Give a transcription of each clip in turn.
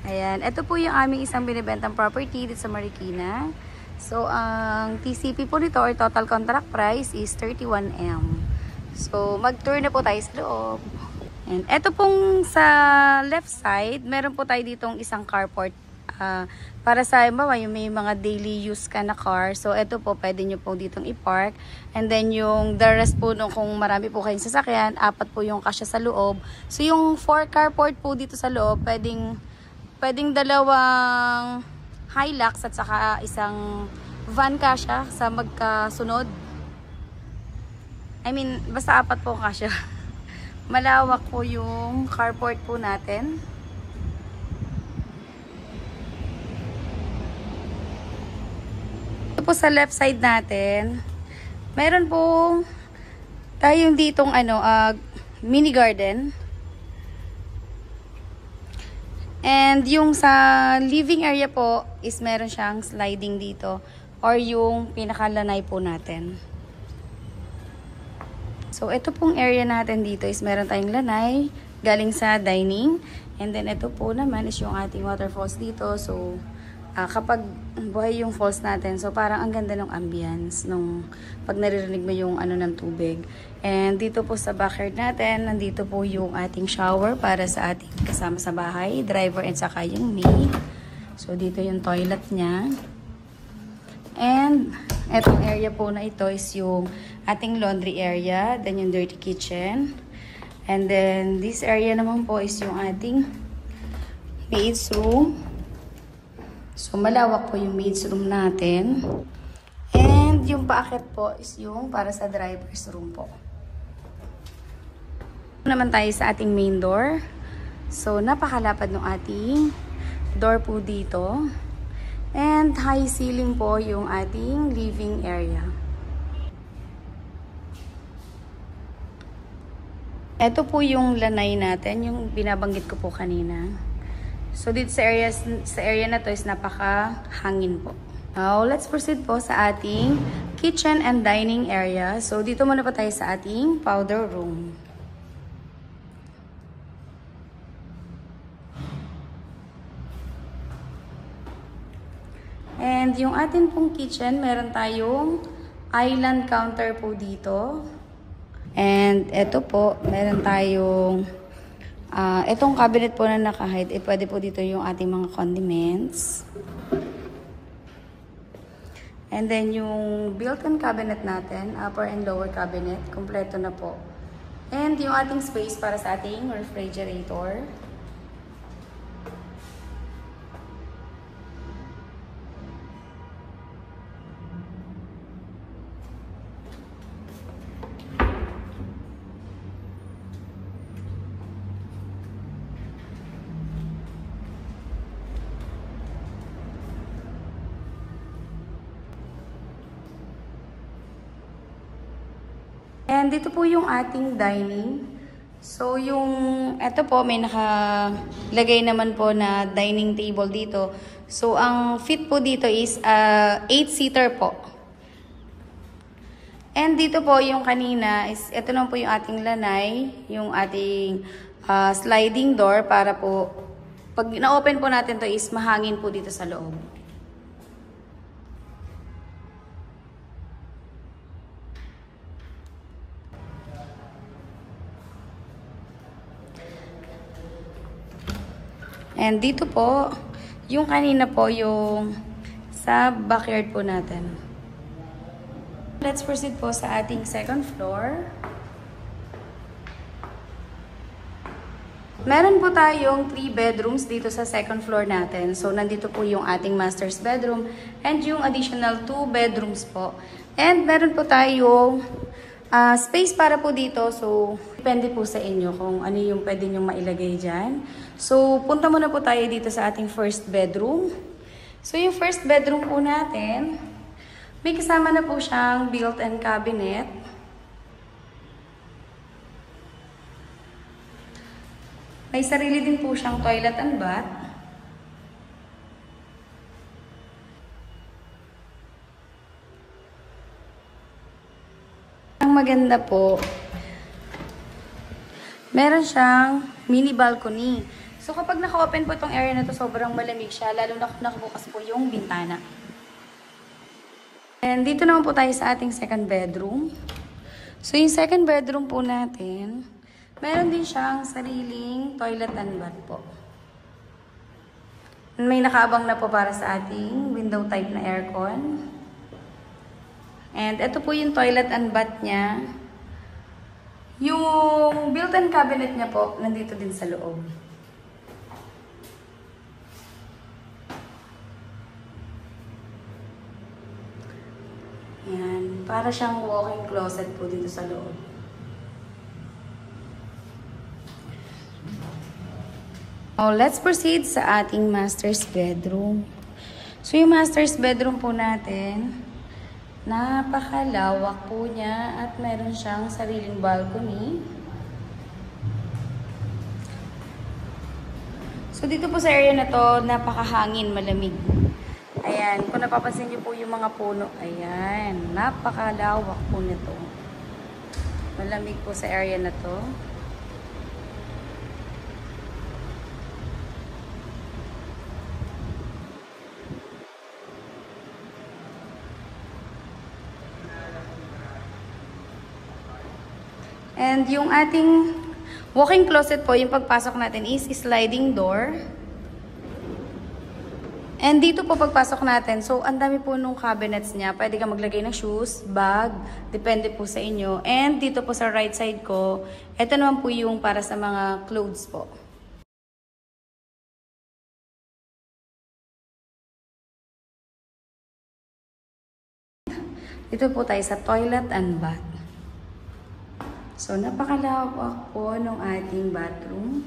Ayan, ito po yung aming isang binibentang property dito sa Marikina. So, ang TCP po nito or total contract price is 31M. So, mag-tour na po tayo sa loob. And ito pong sa left side, meron po tayo ditong isang carport. Para sa halimbawa, yung may mga daily use ka na car. So, ito po, pwede nyo po ditong i-park. And then, yung the rest po, kung marami po kayong sasakyan, 4 po yung kasya sa loob. So, yung 4 carport po dito sa loob, pwedeng 2 Hilux at saka isang van kasya sa magkasunod. I mean, basta 4 po kasya. Malawak po yung carport po natin. Ito po sa left side natin, meron po tayong ditong mini garden. And yung sa living area po is meron siyang sliding dito or yung pinakalanay po natin. So ito pong area natin dito is meron tayong lanay galing sa dining. And then ito po naman is yung ating waterfalls dito. So kapag buhay yung falls natin, so parang ang ganda ng ambience nung pag naririnig mo yung ng tubig. And dito po sa backyard natin, nandito po yung ating shower para sa ating kasama sa bahay, driver and saka yung maid. So dito yung toilet niya. And etong area po na ito is yung ating laundry area, then yung dirty kitchen. And then this area naman po is yung ating maid's room. So, malawak po yung maid's room natin. And yung paakyat po is yung para sa driver's room po. Naman tayo sa ating main door. So, napakalapad ng ating door po dito. And high ceiling po yung ating living area. Ito po yung lanay natin, yung binabanggit ko po kanina. So, dito sa area na to is napaka-hangin po. Now, let's proceed po sa ating kitchen and dining area. So, dito muna po tayo sa ating powder room. And yung ating pong kitchen, meron tayong island counter po dito. And ito po, meron tayong itong cabinet po na naka-hide, pwede po dito yung ating mga condiments. And then yung built-in cabinet natin, upper and lower cabinet, kompleto na po. And yung ating space para sa ating refrigerator. And dito po yung ating dining. So ito po may nakalagay naman po na dining table dito. So ang fit po dito is 8-seater po. And dito po yung kanina is ito naman po yung ating lanay, yung ating sliding door para po pag na-open po natin to is mahangin po dito sa loob. And dito po, yung kanina po, yung sa backyard po natin. Let's proceed po sa ating second floor. Meron po tayong 3 bedrooms dito sa second floor natin. So, nandito po yung ating master's bedroom and yung additional 2 bedrooms po. And meron po tayong space para po dito. So, depende po sa inyo kung ano yung pwede nyo mailagay dyan. So, punta muna po tayo dito sa ating first bedroom. So, yung first bedroom po natin, may kasama na po siyang built-in cabinet. May sarili din po siyang toilet and bath. Ang maganda po, meron siyang mini balcony. So kapag naka-open po itong area na to, sobrang malamig siya, lalo na kung nakabukas po yung bintana. And dito naman po tayo sa ating second bedroom. So yung second bedroom po natin, meron din siyang sariling toilet and bath po. May nakaabang na po para sa ating window type na aircon. And ito po yung toilet and bath niya. Yung built-in cabinet niya po, nandito din sa loob. Yan. Para siyang walk-in closet po dito sa loob. Oh, let's proceed sa ating master's bedroom. So, yung master's bedroom po natin, napakalawak po niya at meron siyang sariling balcony. So, dito po sa area na to, napakahangin, malamig. Ayan, kung napapansin niyo po yung mga puno, ayan, napakalawak po nito. Malamig po sa area na to. And yung ating walk-in closet po, yung pagpasok natin is sliding door. And dito po pagpasok natin, so ang dami po nung cabinets niya. Pwede ka maglagay ng shoes, bag, depende po sa inyo. And dito po sa right side ko, ito naman po yung para sa mga clothes po. Dito po tayo sa toilet and bath. So napakalawak po nung ating bathroom.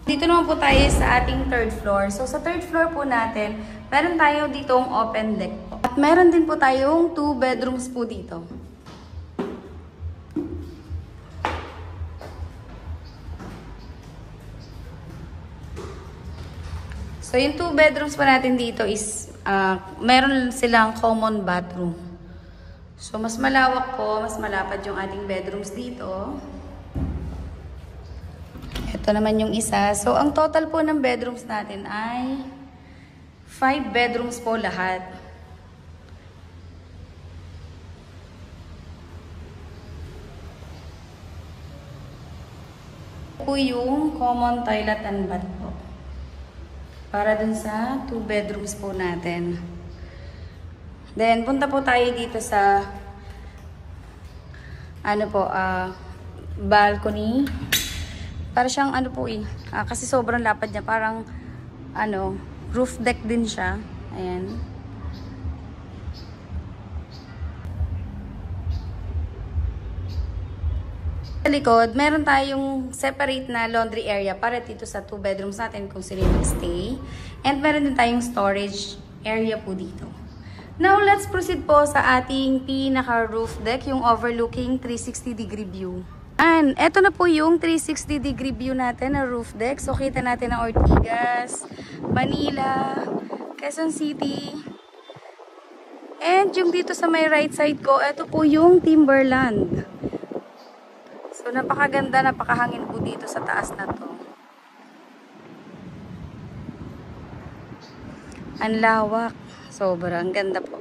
Dito naman po tayo sa ating third floor. So, sa third floor po natin, meron tayo ditong open deck po. At meron din po tayong 2 bedrooms po dito. So, yung 2 bedrooms po natin dito is, meron silang common bathroom. So, mas malawak po, mas malapad yung ating bedrooms dito. Ito naman yung isa. So, ang total po ng bedrooms natin ay 5 bedrooms po lahat. Ito po yung common toilet and bath po. Para dun sa 2 bedrooms po natin. Then, punta po tayo dito sa balcony. Para siyang kasi sobrang lapad niya. Parang, roof deck din siya. Ayan. Sa likod, meron tayong separate na laundry area para dito sa 2 bedrooms natin kung sino yung stay. And meron din tayong storage area po dito. Now, let's proceed po sa ating pinaka-roof deck, yung overlooking 360-degree view. And eto na po yung 360-degree view natin na roof deck. So, kita natin ang Ortigas, Manila, Quezon City. And yung dito sa may right side ko, eto po yung Timberland. So, napakaganda, napakahangin po dito sa taas na to. Ang lawak. Sobrang ganda po.